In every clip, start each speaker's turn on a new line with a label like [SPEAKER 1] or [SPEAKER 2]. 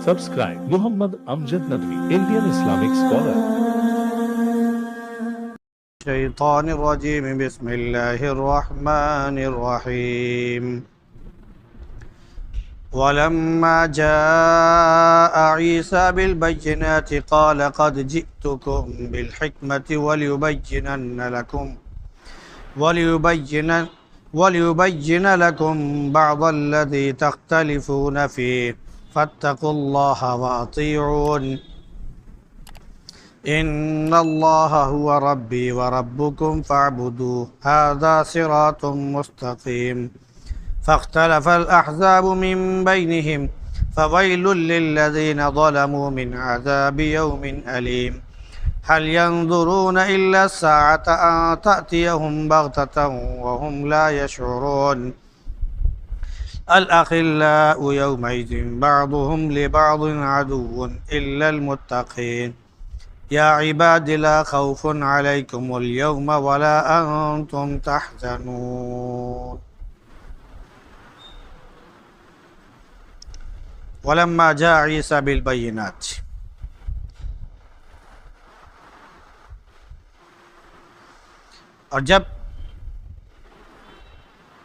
[SPEAKER 1] Subscribe Muhammad Amjad Nadwi, Indian Islamic scholar.
[SPEAKER 2] الشيطان الرجيم بسم الله الرحمن الرحيم ولما جاء عيسى بالبينات قال قد جئتكم بالحكمة وليبين لكم بعض الذي تختلفون فيه فاتقوا الله وأطيعون إن الله هو ربي وربكم فاعبدوه هذا صراط مستقيم فاختلف الأحزاب من بينهم فويل للذين ظلموا من عذاب يوم أليم هل ينظرون إلا الساعة أن تأتيهم بغتة وهم لا يشعرون الأخلاء يومئذ بعضهم لبعض عدو إلا المتقين يا عباد لا خوف عليكم اليوم ولا أنتم تحزنون ولما جاء عيسى بالبينات اور جب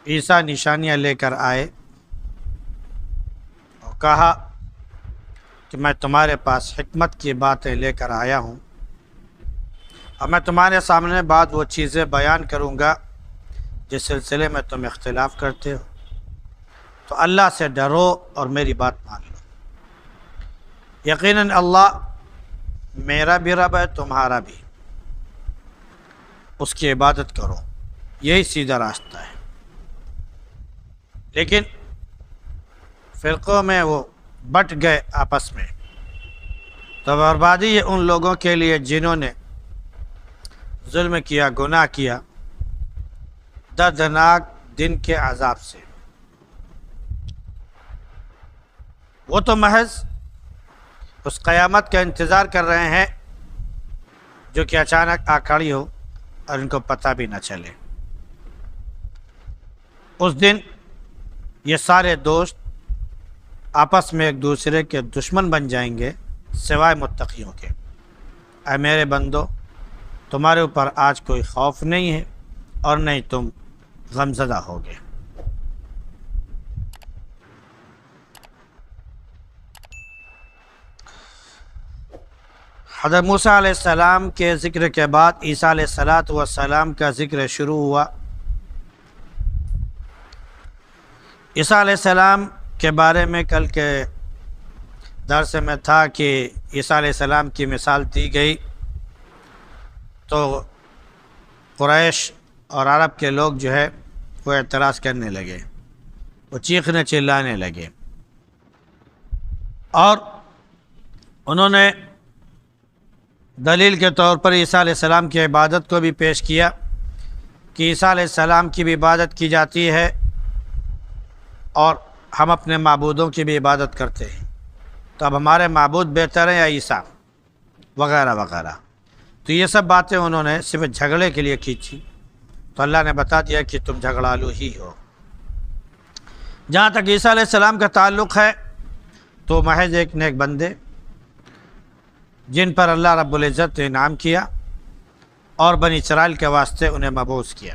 [SPEAKER 2] عیسیٰ نشانیاں لے کر آئے اور کہا کہ میں تمہارے پاس حکمت کی باتیں لے کر آیا ہوں اور میں تمہارے سامنے بعد وہ چیزیں بیان کروں گا جس سلسلے میں تم اختلاف کرتے ہو، تو اللہ سے ڈرو اور میری بات مان لو۔ یقیناً اللہ میرا بھی رب ہے، تمہارا بھی، اس کی عبادت کرو، یہی سیدھا راستہ ہے۔ لیکن فرقوں میں وہ بٹ گئے آپس میں، تو بربادی ہے ان لوگوں کے لیے جنہوں نے ظلم کیا، گناہ کیا، دردناک دن کے عذاب سے۔ وہ تو محض اس قیامت کا انتظار کر رہے ہیں جو کہ اچانک آ کھڑی ہو اور ان کو پتہ بھی نہ چلے۔ اس دن یہ سارے دوست آپس میں ایک دوسرے کے دشمن بن جائیں گے سوائے متقیوں کے۔ اے میرے بندو، تمہارے اوپر آج کوئی خوف نہیں ہے اور نہیں تم غمزدہ ہوگے۔ حضرت موسیٰ علیہ السلام کے ذکر کے بعد عیسیٰ علیہ السلام کا ذکر شروع ہوا۔ عیسیٰ علیہ السلام کے بارے میں کل کے درس میں تھا کہ عیسیٰ علیہ السلام کی مثال دی گئی تو قریش اور عرب کے لوگ جو ہے وہ اعتراض کرنے لگے، وہ چیخنے چلانے لگے، اور انہوں نے دلیل کے طور پر عیسیٰ علیہ السلام کی عبادت کو بھی پیش کیا کہ عیسیٰ علیہ السلام کی بھی عبادت کی جاتی ہے اور ہم اپنے معبودوں کی بھی عبادت کرتے ہیں، تو اب ہمارے معبود بہتر ہیں یا عیسیٰ وغیرہ وغیرہ۔ تو یہ سب باتیں انہوں نے صرف جھگڑے کے لیے کھینچی، تو اللہ نے بتا دیا کہ تم جھگڑالو ہی ہو۔ جہاں تک عیسیٰ علیہ السلام کا تعلق ہے تو محض ایک نیک بندے جن پر اللہ رب العزت نے انعام کیا اور بنی اسرائیل کے واسطے انہیں مبعوث کیا۔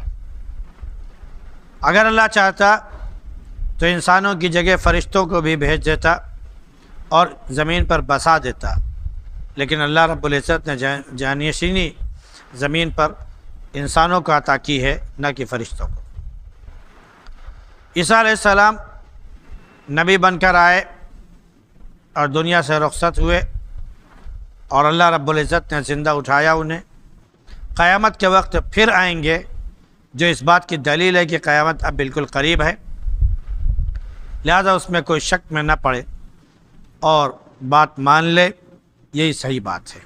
[SPEAKER 2] اگر اللہ چاہتا تو انسانوں کی جگہ فرشتوں کو بھی بھیج دیتا اور زمین پر بسا دیتا، لیکن اللہ رب العزت نے جانشینی زمین پر انسانوں کو عطا کی ہے، نہ کہ فرشتوں کو۔ عیسیٰ علیہ السلام نبی بن کر آئے اور دنیا سے رخصت ہوئے، اور اللہ رب العزت نے زندہ اٹھایا انہیں۔ قیامت کے وقت پھر آئیں گے، جو اس بات کی دلیل ہے کہ قیامت اب بالکل قریب ہے، لہذا اس میں کوئی شک میں نہ پڑے اور بات مان لے، یہی صحیح بات ہے۔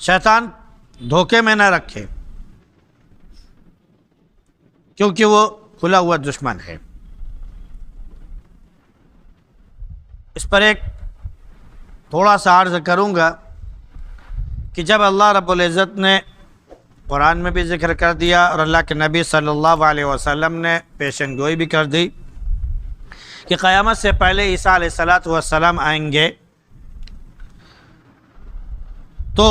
[SPEAKER 2] شیطان دھوکے میں نہ رکھے، کیونکہ وہ کھلا ہوا دشمن ہے۔ اس پر ایک تھوڑا سا عرض کروں گا کہ جب اللہ رب العزت نے قرآن میں بھی ذکر کر دیا اور اللہ کے نبی صلی اللہ علیہ وسلم نے پیشن گوئی بھی کر دی کہ قیامت سے پہلے عیسیٰ علیہ السلام آئیں گے، تو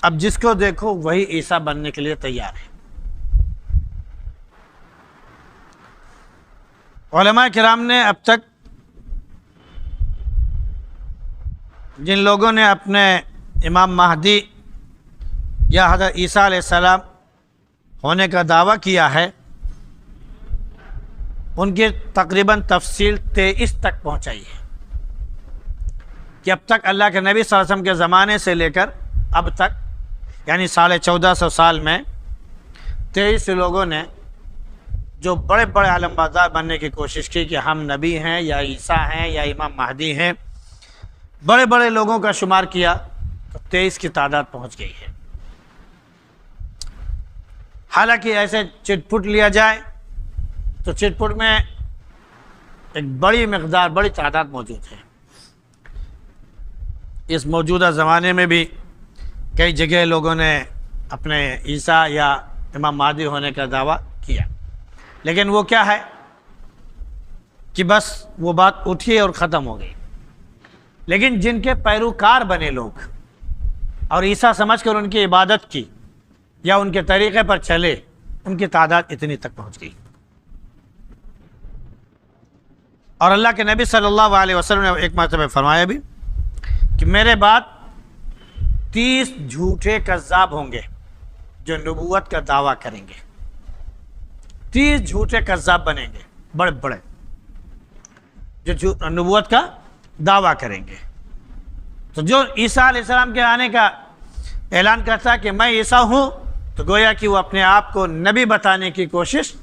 [SPEAKER 2] اب جس کو دیکھو وہی عیسیٰ بننے کے لیے تیار ہے۔ علماء کرام نے اب تک جن لوگوں نے اپنے امام مہدی یا حضرت عیسیٰ علیہ السلام ہونے کا دعویٰ کیا ہے، ان کی تقریباً تفصیل 23 تک پہنچائی ہے کہ اب تک اللہ کے نبی صلی اللہ علیہ وسلم کے زمانے سے لے کر اب تک، یعنی 1450 سال میں 23 لوگوں نے جو بڑے بڑے علم بردار بننے کی کوشش کی کہ ہم نبی ہیں یا عیسیٰ ہیں یا امام مہدی ہیں، بڑے بڑے لوگوں کا شمار کیا تو 23 کی تعداد پہنچ گئی ہے۔ حالانکہ ایسے چٹ پٹ لیا جائے تو چٹ پٹ میں ایک بڑی مقدار، بڑی تعداد موجود ہے۔ اس موجودہ زمانے میں بھی کئی جگہ لوگوں نے اپنے عیسیٰ یا امام مہدی ہونے کا دعویٰ کیا، لیکن وہ کیا ہے کہ بس وہ بات اٹھی اور ختم ہو گئی۔ لیکن جن کے پیروکار بنے لوگ اور عیسیٰ سمجھ کر ان کی عبادت کی یا ان کے طریقے پر چلے، ان کی تعداد اتنی تک پہنچ گئی۔ اور اللہ کے نبی صلی اللہ علیہ وسلم نے ایک مرتبہ فرمایا بھی کہ میرے بعد 30 جھوٹے کذاب ہوں گے جو نبوت کا دعویٰ کریں گے۔ 30 جھوٹے کذاب بنیں گے بڑے بڑے جو نبوت کا دعویٰ کریں گے۔ تو جو عیسیٰ علیہ السلام کے آنے کا اعلان کرتا ہے کہ میں عیسیٰ ہوں، تو گویا کہ وہ اپنے آپ کو نبی بتانے کی کوشش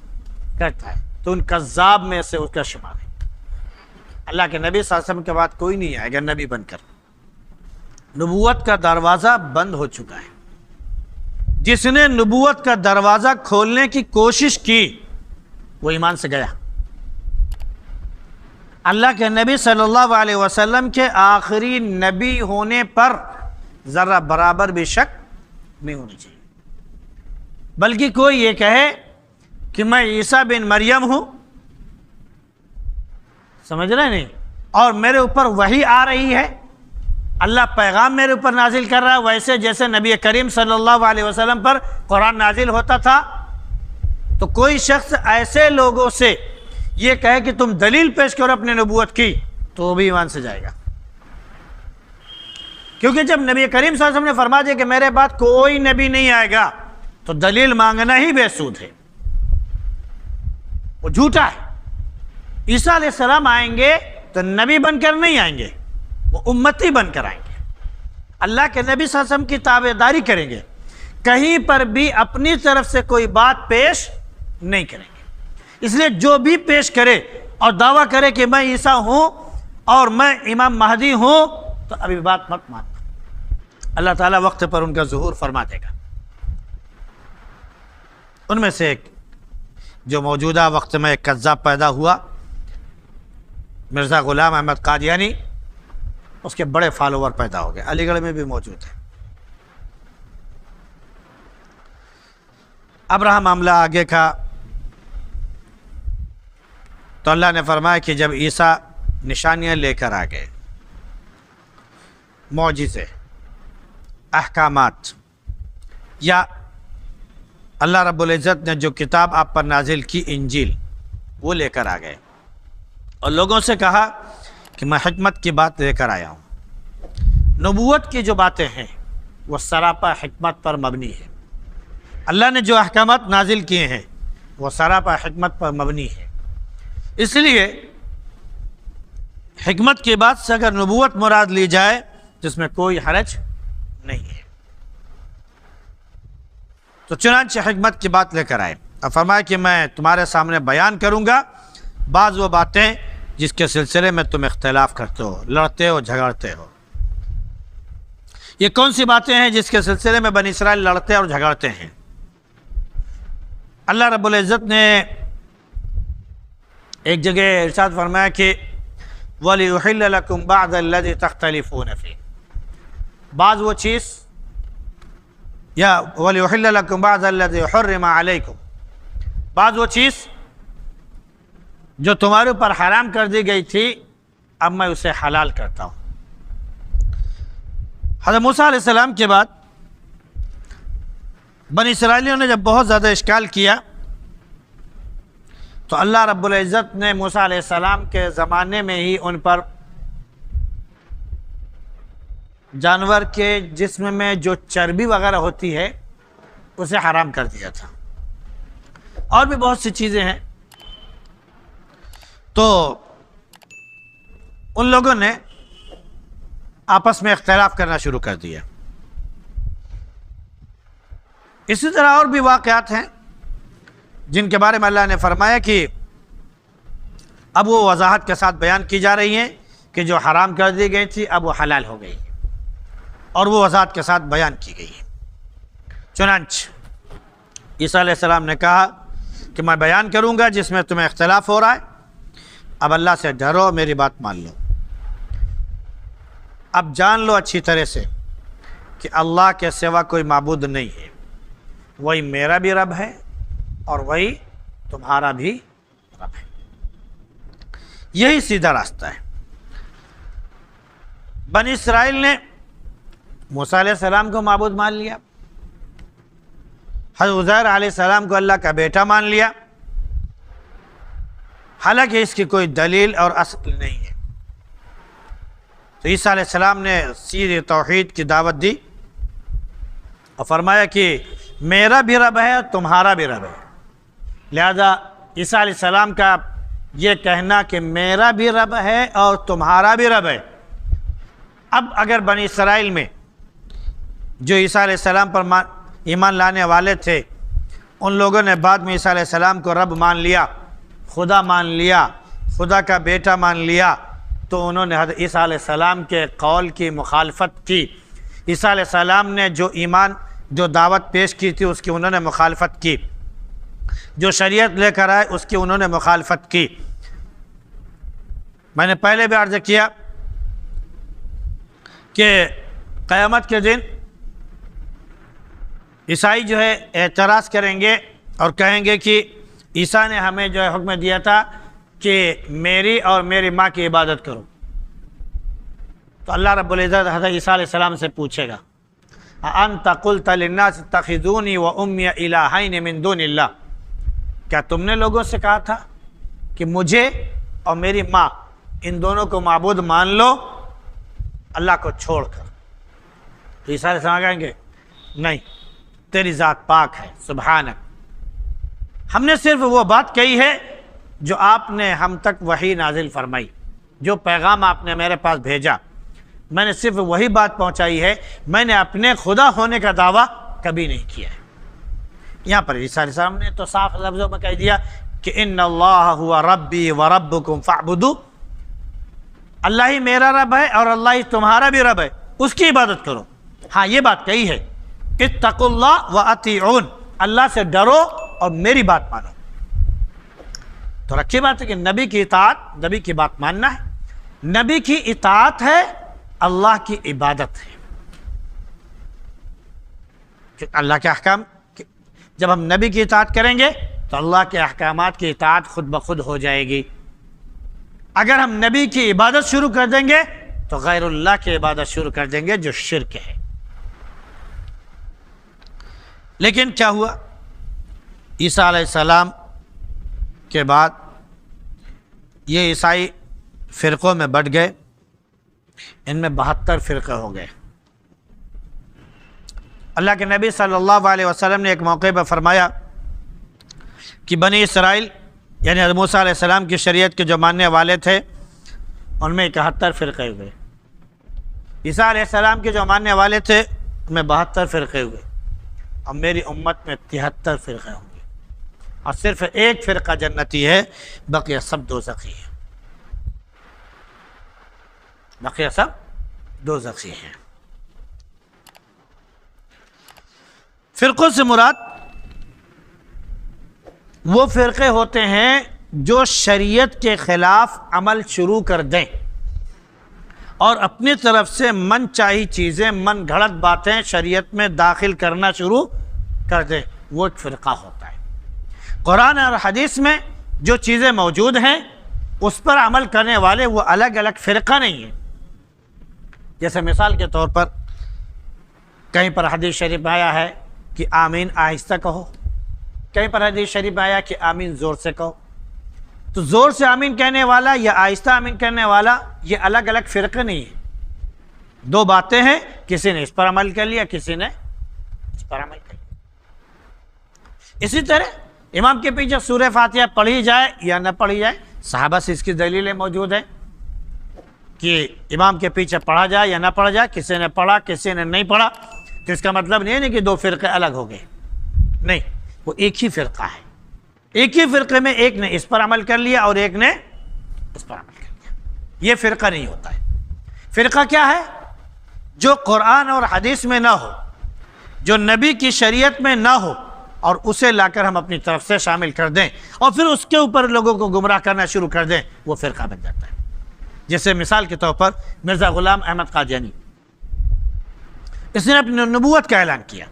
[SPEAKER 2] کرتا ہے، تو ان کذاب میں سے اس کا شمار ہے۔ اللہ کے نبی صلی اللہ علیہ وسلم کے بعد کوئی نہیں آئے گا نبی بن کر۔ نبوت کا دروازہ بند ہو چکا ہے۔ جس نے نبوت کا دروازہ کھولنے کی کوشش کی وہ ایمان سے گیا۔ اللہ کے نبی صلی اللہ علیہ وسلم کے آخری نبی ہونے پر ذرہ برابر بھی شک نہیں ہونی چاہیے، بلکہ کوئی یہ کہے کہ میں عیسیٰ بن مریم ہوں، سمجھ رہے نہیں، اور میرے اوپر وحی آ رہی ہے، اللہ پیغام میرے اوپر نازل کر رہا ہے، ویسے جیسے نبی کریم صلی اللہ علیہ وسلم پر قرآن نازل ہوتا تھا۔ تو کوئی شخص ایسے لوگوں سے یہ کہے کہ تم دلیل پیش کرو اپنے نبوت کی، تو وہ بھی ایمان سے جائے گا۔ کیونکہ جب نبی کریم صلی اللہ علیہ وسلم نے فرما دیا کہ میرے بعد کوئی نبی نہیں آئے گا، تو دلیل مانگنا ہی بے سود ہے، وہ جھوٹا ہے۔ عیسیٰ علیہ السلام آئیں گے تو نبی بن کر نہیں آئیں گے، وہ امتی بن کر آئیں گے، اللہ کے نبی صلی اللہ علیہ وسلم کی تابعداری کریں گے، کہیں پر بھی اپنی طرف سے کوئی بات پیش نہیں کریں گے۔ اس لیے جو بھی پیش کرے اور دعویٰ کرے کہ میں عیسیٰ ہوں اور میں امام مہدی ہوں، تو ابھی بات مت ماننا، اللہ تعالیٰ وقت پر ان کا ظہور فرما دے گا۔ ان میں سے ایک جو موجودہ وقت میں ایک کذاب پیدا ہوا، مرزا غلام احمد قادیانی، اس کے بڑے فالوور پیدا ہو گئے، علی گڑھ میں بھی موجود ہے۔ اب رہا معاملہ آگے کا، تو اللہ نے فرمایا کہ جب عیسیٰ نشانیاں لے کر آ گئے، معجزے، احکامات، یا اللہ رب العزت نے جو کتاب آپ پر نازل کی انجیل، وہ لے کر آ گئے، اور لوگوں سے کہا کہ میں حکمت کی بات لے کر آیا ہوں۔ نبوت کی جو باتیں ہیں وہ سراپا حکمت پر مبنی ہے۔ اللہ نے جو احکامات نازل کیے ہیں وہ سراپا حکمت پر مبنی ہے۔ اس لیے حکمت کی بات سے اگر نبوت مراد لی جائے تو اس میں کوئی حرج نہیں ہے۔ تو چنانچہ حکمت کی بات لے کر آئے اور فرمایا کہ میں تمہارے سامنے بیان کروں گا بعض وہ باتیں جس کے سلسلے میں تم اختلاف کرتے ہو، لڑتے ہو، جھگڑتے ہو۔ یہ کون سی باتیں ہیں جس کے سلسلے میں بنی اسرائیل لڑتے اور جھگڑتے ہیں؟ اللہ رب العزت نے ایک جگہ ارشاد فرمایا کہ وَلِيُحِلَّ لَكُمْ بَعْضَ الَّذِي تَخْتَلِفُونَ فِيهِ، بعض وہ چیز، یا وَلِيُحِلَّ لَكُمْ بَعْضَ الَّذِي حُرِّمَ عَلَيْكُمْ، بعض وہ چیز جو تمہارے اوپر حرام کر دی گئی تھی اب میں اسے حلال کرتا ہوں۔ حضرت موسیٰ علیہ السلام کے بعد بنی اسرائیلیوں نے جب بہت زیادہ اشکال کیا تو اللہ رب العزت نے موسیٰ علیہ السلام کے زمانے میں ہی ان پر جانور کے جسم میں جو چربی وغیرہ ہوتی ہے اسے حرام کر دیا تھا، اور بھی بہت سی چیزیں ہیں۔ تو ان لوگوں نے آپس میں اختلاف کرنا شروع کر دیا۔ اسی طرح اور بھی واقعات ہیں جن کے بارے میں اللہ نے فرمایا کہ اب وہ وضاحت کے ساتھ بیان کی جا رہی ہیں کہ جو حرام کر دی گئی تھی اب وہ حلال ہو گئی، اور وہ وضاحت کے ساتھ بیان کی گئی ہے۔ چنانچہ عیسیٰ علیہ السلام نے کہا کہ میں بیان کروں گا جس میں تمہیں اختلاف ہو رہا ہے، اب اللہ سے ڈرو، میری بات مان لو۔ اب جان لو اچھی طرح سے کہ اللہ کے سوا کوئی معبود نہیں ہے، وہی میرا بھی رب ہے اور وہی تمہارا بھی رب ہے، یہی سیدھا راستہ ہے۔ بنی اسرائیل نے موسیٰ علیہ السلام کو معبود مان لیا، حضرت عزیر علیہ السلام کو اللہ کا بیٹا مان لیا، حالانکہ اس کی کوئی دلیل اور اصل نہیں ہے۔ تو عیسیٰ علیہ السلام نے سیدھی توحید کی دعوت دی اور فرمایا کہ میرا بھی رب ہے اور تمہارا بھی رب ہے۔ لہذا عیسیٰ علیہ السلام کا یہ کہنا کہ میرا بھی رب ہے اور تمہارا بھی رب ہے، اب اگر بنی اسرائیل میں جو عیسیٰ علیہ السلام پر ایمان لانے والے تھے ان لوگوں نے بعد میں عیسیٰ علیہ السلام کو رب مان لیا، خدا مان لیا، خدا کا بیٹا مان لیا، تو انہوں نے حضرت عیسیٰ علیہ السلام کے قول کی مخالفت کی۔ عیسیٰ علیہ السلام نے جو دعوت پیش کی تھی اس کی انہوں نے مخالفت کی، جو شریعت لے کر آئے اس کی انہوں نے مخالفت کی۔ میں نے پہلے بھی عرض کیا کہ قیامت کے دن عیسائی جو ہے اعتراض کریں گے اور کہیں گے کہ عیسیٰ نے ہمیں جو ہے حکم دیا تھا کہ میری اور میری ماں کی عبادت کرو، تو اللہ رب العزت حضرت عیسیٰ علیہ السلام سے پوچھے گا انت قلت للناس اتخذونی وامی الہین من دون اللہ، کیا تم نے لوگوں سے کہا تھا کہ مجھے اور میری ماں ان دونوں کو معبود مان لو اللہ کو چھوڑ کر؟ تو عیسیٰ علیہ السلام کہیں گے نہیں، تیری ذات پاک ہے، سبحانک، ہم نے صرف وہ بات کہی ہے جو آپ نے ہم تک وحی نازل فرمائی، جو پیغام آپ نے میرے پاس بھیجا میں نے صرف وہی بات پہنچائی ہے، میں نے اپنے خدا ہونے کا دعویٰ کبھی نہیں کیا ہے۔ یہاں پر عیسیٰ علیہ السلام نے تو صاف لفظوں میں کہہ دیا کہ ان اللہ ہوا ربی وربکم فاعبدوا، اللہ ہی میرا رب ہے اور اللہ ہی تمہارا بھی رب ہے، اس کی عبادت کرو۔ ہاں یہ بات کہی ہے اتقوا اللہ واطیعون، اللہ سے ڈرو اور میری بات مانو۔ تو رکھی بات ہے کہ نبی کی اطاعت، نبی کی بات ماننا ہے، نبی کی اطاعت ہے اللہ کی عبادت ہے۔ کہ اللہ کے احکام جب ہم نبی کی اطاعت کریں گے تو اللہ کے احکامات کی اطاعت خود بخود ہو جائے گی۔ اگر ہم نبی کی عبادت شروع کر دیں گے تو غیر اللہ کی عبادت شروع کر دیں گے جو شرک ہے۔ لیکن کیا ہوا؟ عیسیٰ علیہ السلام کے بعد یہ عیسائی فرقوں میں بٹ گئے، ان میں 72 فرقے ہو گئے۔ اللہ کے نبی صلی اللہ علیہ وسلم نے ایک موقع پر فرمایا کہ بنی اسرائیل یعنی حضرت موسیٰ علیہ السلام کی شریعت کے جو ماننے والے تھے ان میں 71 فرقے ہوئے، عیسیٰ علیہ السلام کے جو ماننے والے تھے ان میں 72 فرقے ہوئے، اور میری امت میں 73 فرقے ہوں گے، اور صرف ایک فرقہ جنتی ہے، بقیہ سب دوزخی ہیں، بقیہ سب دوزخی ہیں۔ فرقوں سے مراد وہ فرقے ہوتے ہیں جو شریعت کے خلاف عمل شروع کر دیں اور اپنی طرف سے من چاہی چیزیں، من گھڑت باتیں شریعت میں داخل کرنا شروع کر دیں، وہ ایک فرقہ ہوتا ہے۔ قرآن اور حدیث میں جو چیزیں موجود ہیں اس پر عمل کرنے والے وہ الگ الگ فرقہ نہیں ہیں. جیسے مثال کے طور پر کہیں پر حدیث شریف میں آیا ہے کہ آمین آہستہ کہو، کہیں پر حدیث شریف میں آیا کہ آمین زور سے کہو. تو زور سے آمین کہنے والا یا آہستہ آمین کہنے والا یہ الگ الگ فرقے نہیں ہیں، دو باتیں ہیں، کسی نے اس پر عمل کر لیا، کسی نے اس پر عمل کر لیا. اسی طرح امام کے پیچھے سورہ فاتحہ پڑھی جائے یا نہ پڑھی جائے، صحابہ سے اس کی دلیلیں موجود ہیں کہ امام کے پیچھے پڑھا جائے یا نہ پڑھا جائے. کسی نے پڑھا کسی نے نہیں پڑھا تو اس کا مطلب نہیں ہے کہ دو فرقے الگ ہو گئے، نہیں، وہ ایک ہی فرقہ ہے. ایک ہی فرقے میں ایک نے اس پر عمل کر لیا اور ایک نے اس پر عمل کر لیا. یہ فرقہ نہیں ہوتا ہے. فرقہ کیا ہے؟ جو قرآن اور حدیث میں نہ ہو، جو نبی کی شریعت میں نہ ہو، اور اسے لا کر ہم اپنی طرف سے شامل کر دیں اور پھر اس کے اوپر لوگوں کو گمراہ کرنا شروع کر دیں، وہ فرقہ بن جاتا ہے. جیسے مثال کے طور پر مرزا غلام احمد قادیانی، اس نے اپنی نبوت کا اعلان کیا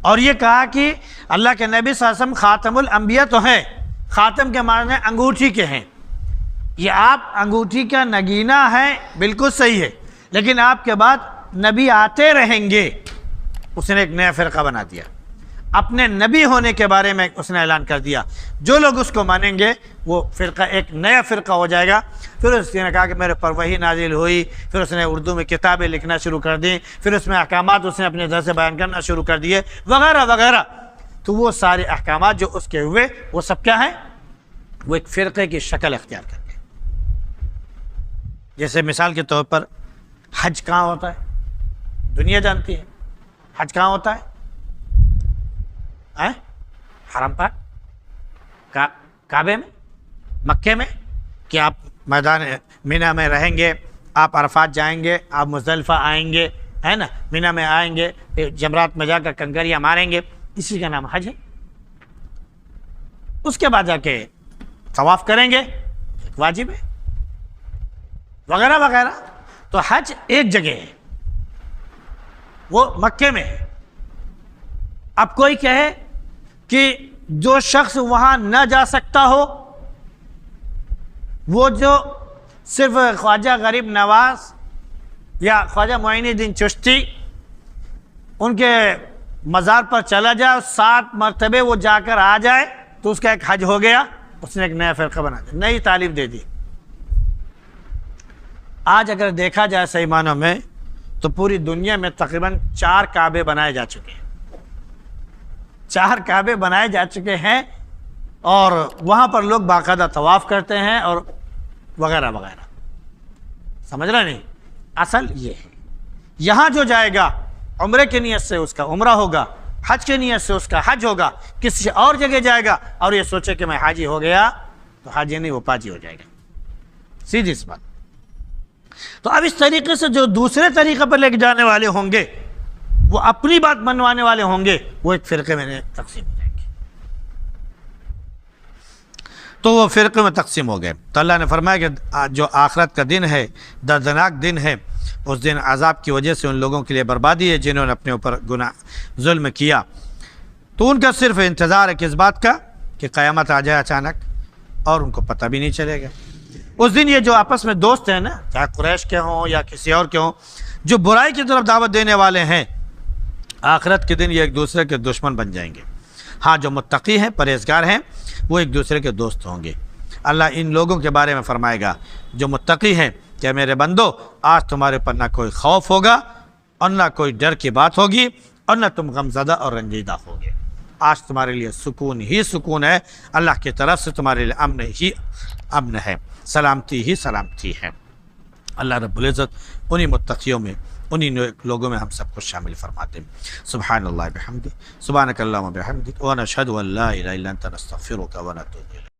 [SPEAKER 2] اور یہ کہا کہ اللہ کے نبی صلی اللہ علیہ وسلم خاتم الانبیاء تو ہیں، خاتم کے معنی انگوٹھی کے ہیں. یہ آپ انگوٹھی کا نگینہ ہے، بالکل صحیح ہے، لیکن آپ کے بعد نبی آتے رہیں گے. اس نے ایک نیا فرقہ بنا دیا، اپنے نبی ہونے کے بارے میں اس نے اعلان کر دیا. جو لوگ اس کو مانیں گے وہ فرقہ ایک نیا فرقہ ہو جائے گا. پھر اس نے کہا کہ میرے پر وحی نازل ہوئی، پھر اس نے اردو میں کتابیں لکھنا شروع کر دیں، پھر اس میں احکامات اس نے اپنے در سے بیان کرنا شروع کر دیے وغیرہ وغیرہ. تو وہ سارے احکامات جو اس کے ہوئے وہ سب کیا ہیں؟ وہ ایک فرقے کی شکل اختیار کر گئے. جیسے مثال کے طور پر حج کہاں ہوتا ہے؟ دنیا جانتی ہے. حج کہاں ہوتا ہے؟ حرم پاک، کعبے میں، مکے میں. کہ آپ میدان مینا میں رہیں گے، آپ عرفات جائیں گے، آپ مزدلفہ آئیں گے، ہے نا، مینا میں آئیں گے، پھر جمرات میں جا کر کنکریاں ماریں گے، اسی کا نام حج ہے. اس کے بعد جا کے طواف کریں گے، واجب ہے، وغیرہ وغیرہ. تو حج ایک جگہ ہے، وہ مکے میں ہے. اب کوئی کہے کہ جو شخص وہاں نہ جا سکتا ہو، وہ جو صرف خواجہ غریب نواز یا خواجہ معین الدین چشتی ان کے مزار پر چلا جائے، 7 مرتبے وہ جا کر آ جائے، تو اس کا ایک حج ہو گیا. اس نے ایک نیا فرقہ بنا دیا، نئی تعلیم دے دی. آج اگر دیکھا جائے صحیح معنوں میں تو پوری دنیا میں تقریباً 4 کعبے بنائے جا چکے ہیں. 4 کعبے بنائے جا چکے ہیں اور وہاں پر لوگ باقاعدہ طواف کرتے ہیں اور وغیرہ وغیرہ. سمجھ رہے نہیں؟ اصل یہ ہے، یہاں جو جائے گا عمرے کی نیت سے اس کا عمرہ ہوگا، حج کی نیت سے اس کا حج ہوگا. کسی اور جگہ جائے گا اور یہ سوچے کہ میں حاجی ہو گیا تو حاجی نہیں، وہ پاجی ہو جائے گا. سیدھی سی بات. تو اب اس طریقے سے جو دوسرے طریقے پر لے کے جانے والے ہوں گے، وہ اپنی بات منوانے والے ہوں گے، وہ ایک فرقے میں تقسیم ہو جائیں گے. تو وہ فرقے میں تقسیم ہو گئے. تو اللہ نے فرمایا کہ جو آخرت کا دن ہے، دردناک دن ہے، اس دن عذاب کی وجہ سے ان لوگوں کے لیے بربادی ہے جنہوں نے اپنے اوپر گناہ ظلم کیا. تو ان کا صرف انتظار ہے کس بات کا؟ کہ قیامت آ جائے اچانک اور ان کو پتہ بھی نہیں چلے گا. اس دن یہ جو آپس میں دوست ہیں نا، چاہے قریش کے ہوں یا کسی اور کے ہوں، جو برائی کی طرف دعوت دینے والے ہیں، آخرت کے دن یہ ایک دوسرے کے دشمن بن جائیں گے. ہاں، جو متقی ہیں، پرہیزگار ہیں، وہ ایک دوسرے کے دوست ہوں گے. اللہ ان لوگوں کے بارے میں فرمائے گا جو متقی ہیں کہ میرے بندو، آج تمہارے پر نہ کوئی خوف ہوگا اور نہ کوئی ڈر کی بات ہوگی اور نہ تم غمزدہ اور رنجیدہ ہوگے. آج تمہارے لیے سکون ہی سکون ہے، اللہ کی طرف سے تمہارے لیے امن ہی امن ہے، سلامتی ہی سلامتی ہے. اللہ رب العزت انہی متقیوں میں، انہی لوگوں میں ہم سب کو شامل فرماتے ہیں. سبحان اللہ بحمدہ، سبحانک اللہم وبحمدک، ونشہد ان لا الہ الا انت نستغفرک ونتوب الیک.